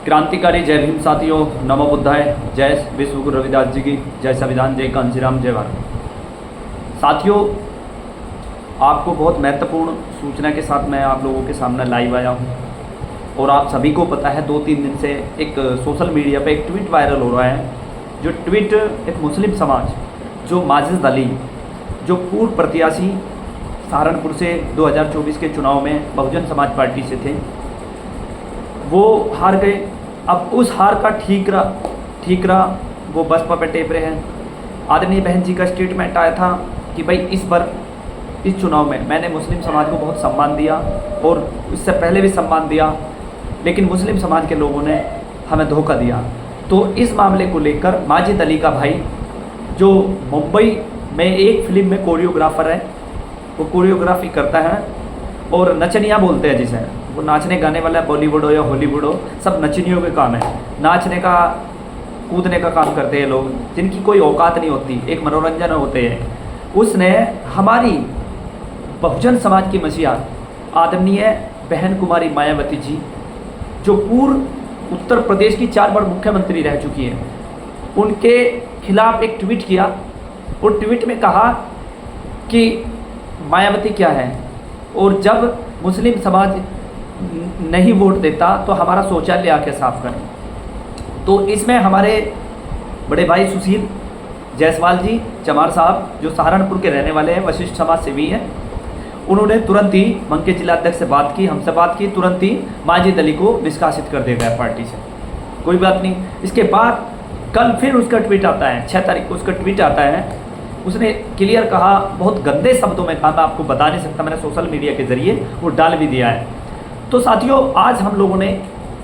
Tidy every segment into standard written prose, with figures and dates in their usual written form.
क्रांतिकारी जय भीम साथियों, नमो बुद्धाय, जय विश्व गुरु रविदास जी की, जय संविधान, जय कांशीराम, जय भारत। साथियों, आपको बहुत महत्वपूर्ण सूचना के साथ मैं आप लोगों के सामने लाइव आया हूं। और आप सभी को पता है 2-3 दिन से एक सोशल मीडिया पे एक ट्वीट वायरल हो रहा है। जो ट्वीट एक मुस्लिम समाज, जो माजिद अली, जो पूर्व प्रत्याशी सहारनपुर से 2024 के चुनाव में बहुजन समाज पार्टी से थे, वो हार गए। अब उस हार का ठीकरा वो बसपा पे टेप रहे हैं। आदरणीय बहन जी का स्टेटमेंट आया था कि भाई इस बार इस चुनाव में मैंने मुस्लिम समाज को बहुत सम्मान दिया और इससे पहले भी सम्मान दिया, लेकिन मुस्लिम समाज के लोगों ने हमें धोखा दिया। तो इस मामले को लेकर माजिद अली का भाई, जो मुंबई में एक फिल्म में कोरियोग्राफर है, वो कोरियोग्राफी करता है और नचनिया बोलते हैं जिसे, वो नाचने गाने वाला है, बॉलीवुड हो या हॉलीवुड हो, सब नचनियों के काम है। नाचने का कूदने का काम करते हैं लोग, जिनकी कोई औकात नहीं होती, एक मनोरंजन होते हैं। उसने हमारी बहुजन समाज की मसीहा आदरणीय बहन कुमारी मायावती जी, जो पूर्व उत्तर प्रदेश की 4 बार मुख्यमंत्री रह चुकी है, उनके खिलाफ एक ट्वीट किया और ट्वीट में कहा कि मायावती क्या है, और जब मुस्लिम समाज नहीं वोट देता तो हमारा शौचालय आके साफ करें। तो इसमें हमारे बड़े भाई सुशील जायसवाल जी चमार साहब, जो सहारनपुर के रहने वाले हैं, वशिष्ठ समाज सेवी हैं, उन्होंने तुरंत ही मंग के जिलाध्यक्ष से बात की, हमसे बात की, तुरंत ही माजिद अली को निष्कासित कर दिया गया पार्टी से। कोई बात नहीं। इसके बाद कल फिर उसका ट्वीट आता है, 6 तारीख को उसका ट्वीट आता है। उसने क्लियर कहा, बहुत गंदे शब्दों में कहा, मैं आपको बता नहीं सकता, मैंने सोशल मीडिया के जरिए वो डाल भी दिया है। तो साथियों, आज हम लोगों ने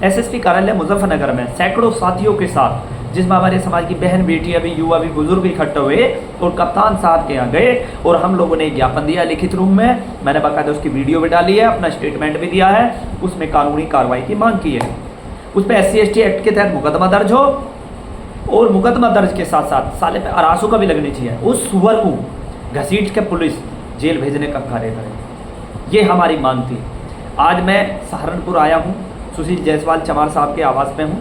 एसएसपी कार्यालय मुजफ्फरनगर में सैकड़ों साथियों के साथ, जिसमें हमारे समाज की बहन बेटियां भी, युवा भी, बुजुर्ग इकट्ठे हुए और कप्तान साहब के यहाँ गए और हम लोगों ने ज्ञापन दिया लिखित रूप में। मैंने बाकायदा उसकी वीडियो भी डाली है, अपना स्टेटमेंट भी दिया है, उसमें कानूनी कार्रवाई की मांग की है। उस पर SC/ST एक्ट के तहत मुकदमा दर्ज हो और मुकदमा दर्ज के साथ साथ साले पे अरासू का भी लगनी चाहिए। उस सुअर को घसीट के पुलिस जेल भेजने का कार्य करे, ये हमारी मांग थी। आज मैं सहारनपुर आया हूँ, सुशील जायसवाल चमार साहब के आवास पे हूँ,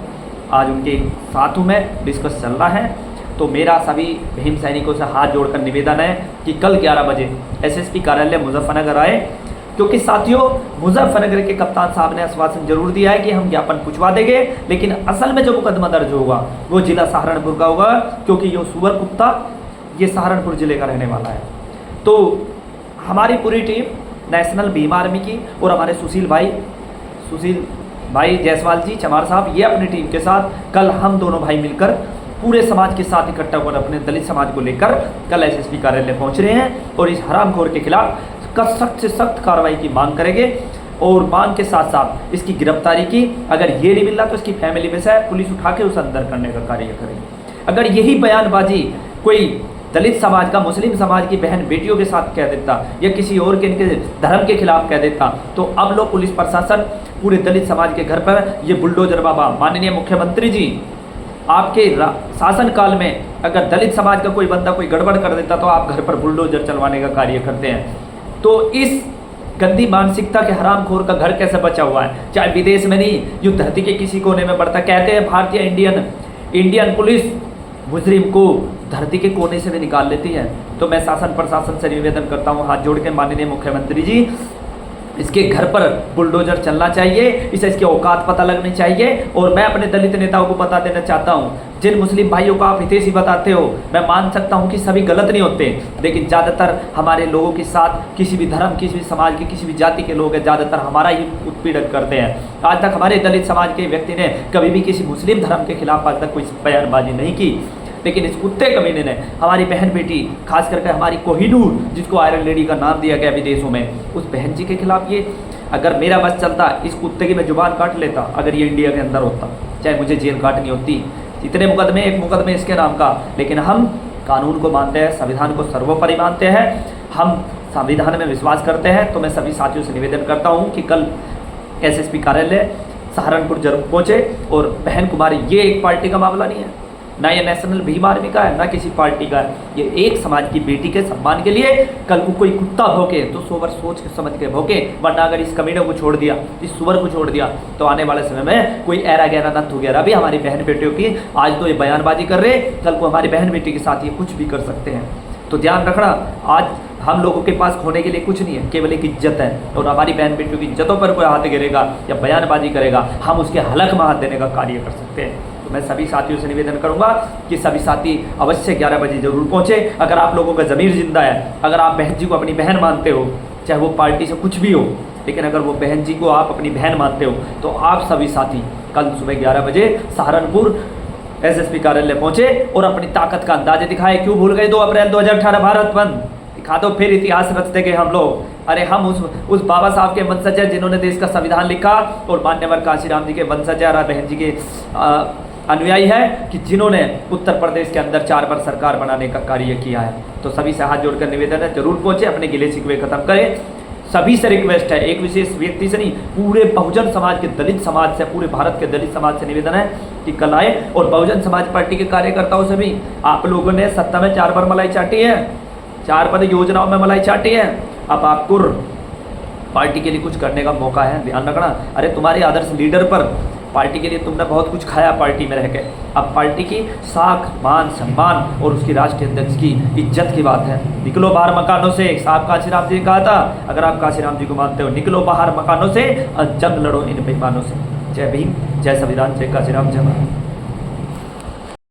आज उनके साथ हूँ मैं, डिस्कस चल रहा है। तो मेरा सभी भीम सैनिकों से हाथ जोड़कर निवेदन है कि कल 11 बजे SSP कार्यालय मुजफ्फरनगर आए, क्योंकि साथियों मुजफ्फरनगर के कप्तान साहब ने आश्वासन जरूर दिया है कि हम ज्ञापन पुछवा देंगे, लेकिन असल में जो मुकदमा दर्ज होगा वो जिला सहारनपुर का होगा, क्योंकि ये सुअर कुत्ता ये सहारनपुर जिले का रहने वाला है। तो हमारी पूरी टीम नेशनल भीम आर्मी की और हमारे सुशील भाई जायसवाल जी चमार साहब, ये अपनी टीम के साथ कल हम दोनों भाई मिलकर पूरे समाज के साथ इकट्ठा होकर अपने दलित समाज को लेकर कल SSP कार्यालय पहुंच रहे हैं और इस हरामखोर के खिलाफ सख्त से सख्त कार्रवाई की मांग करेंगे। और मांग के साथ साथ इसकी गिरफ्तारी की, अगर ये नहीं मिल रहा तो इसकी फैमिली में से पुलिस उठा के उसे अंदर करने का कार्य करेगी। अगर यही बयानबाजी कोई दलित समाज का, मुस्लिम समाज की बहन बेटियों के साथ कह देता या किसी और के इनके धर्म के खिलाफ कह देता, तो अब लोग पुलिस प्रशासन पूरे दलित समाज के घर पर ये बुलडोजर बाबा, माननीय मुख्यमंत्री जी, आपके शासन काल में अगर दलित समाज का कोई बंदा कोई गड़बड़ कर देता तो आप घर पर बुलडोजर चलवाने का कार्य करते हैं। तो इस गंदी मानसिकता के हरामखोर का घर कैसे बचा हुआ है, चाहे विदेश में नहीं, युद्ध धरती के किसी कोने में बढ़ता। कहते हैं भारतीय इंडियन पुलिस मुजरिम को धरती के कोने से भी निकाल लेती है। तो मैं शासन प्रशासन से निवेदन करता हूँ हाथ जोड़ के, माननीय मुख्यमंत्री जी, इसके घर पर बुलडोजर चलना चाहिए, इसे इसकी औकात पता लगनी चाहिए। और मैं अपने दलित नेताओं को बता देना चाहता हूँ, जिन मुस्लिम भाइयों को आप हितैषी बताते हो, मैं मान सकता हूँ कि सभी गलत नहीं होते, लेकिन ज़्यादातर हमारे लोगों के साथ किसी भी धर्म, किसी भी समाज के, किसी भी जाति के लोग हैं, ज़्यादातर हमारा ही उत्पीड़न करते हैं। आज तक हमारे दलित समाज के व्यक्ति ने कभी भी किसी मुस्लिम धर्म के खिलाफ आज तक कोई बयानबाजी नहीं की, लेकिन इस कुत्ते कमीने ने हमारी बहन बेटी, खास करके हमारी कोहिनूर, जिसको आयरन लेडी का नाम दिया गया विदेशों में, उस बहन जी के खिलाफ ये, अगर मेरा बस चलता इस कुत्ते की मैं जुबान काट लेता, अगर ये इंडिया के अंदर होता, चाहे मुझे जेल काटनी होती। इतने मुकदमे, एक मुकदमे इसके नाम का, लेकिन हम कानून को मानते हैं, संविधान को सर्वोपरि मानते हैं, हम संविधान में विश्वास करते हैं। तो मैं सभी साथियों से निवेदन करता हूँ कि कल SSP कार्यालय सहारनपुर जरूर पहुँचे। और बहन कुमारी, ये एक पार्टी का मामला नहीं है, ना ये नेशनल भीम आर्मी का है, ना किसी पार्टी का है। ये एक समाज की बेटी के सम्मान के लिए कल को कोई कुत्ता भौंके तो 100 बार सोच के समझ के भौंके, वरना अगर इस कमीने को छोड़ दिया, इस सुअर को छोड़ दिया, तो आने वाले समय में कोई ऐरा गहरा नथ वगैरह भी हमारी बहन बेटियों की, आज तो ये बयानबाजी कर रहे, कल को हमारी बहन बेटी के साथ ये कुछ भी कर सकते हैं। तो ध्यान रखना, आज हम लोगों के पास खोने के लिए कुछ नहीं है, केवल एक इज्जत है। और हमारी बहन बेटियों की इज्जतों पर कोई हाथ गिरेगा या बयानबाजी करेगा, हम उसके हलक में हाथ देने का कार्य कर सकते हैं। तो मैं सभी साथियों से निवेदन करूंगा कि सभी साथी अवश्य 11 बजे जरूर पहुंचे। अगर आप लोगों का ज़मीर जिंदा है, अगर आप बहन जी को अपनी बहन मानते हो, चाहे वो पार्टी से कुछ भी हो, लेकिन अगर वो बहन जी को आप अपनी बहन मानते हो, तो आप सभी साथी कल सुबह 11 बजे सहारनपुर एसएसपी कार्यालय पहुंचे और अपनी ताकत का अंदाजा दिखाए। क्यों भूल गए 2 अप्रैल 2018 भारत बंद? दिखा दो फिर इतिहास रचते गए हम लोग। अरे हम उस बाबा साहब के वंशज हैं जिन्होंने देश का संविधान लिखा, और मान्यवर काशीराम जी के वंशज और बहन जी के अनुयायी है कि जिन्होंने उत्तर प्रदेश के अंदर 4 बार सरकार बनाने का कार्य किया है। तो सभी से हाथ जोड़कर निवेदन है, जरूर पहुंचे, अपने गिले शिकवे खत्म करें। सभी से रिक्वेस्ट है, एक विशेष व्यक्ति से नहीं, पूरे बहुजन समाज के, दलित समाज से, पूरे भारत के दलित समाज से निवेदन है कि कल आए। और बहुजन समाज पार्टी के कार्यकर्ताओं से भी, आप लोगों ने सत्ता में 4 बार मलाई चाटी है, 4 पद योजनाओं में मलाई चाटी है, अब आपको पार्टी के लिए कुछ करने का मौका है, ध्यान रखना। अरे तुम्हारे आदर्श लीडर पर पार्टी के लिए तुमने बहुत कुछ खाया पार्टी में रह के, अब पार्टी की साख मान सम्मान और उसकी राष्ट्रीय अध्यक्ष की इज्जत की बात है। निकलो बाहर मकानों से, साहब काशीराम जी ने कहा था, अगर आप काशीराम जी को मानते हो, निकलो बाहर मकानों से और जंग लड़ो इन बेईमानों से। जय भीम, जय संविधान, जय काशीराम, जय भारत।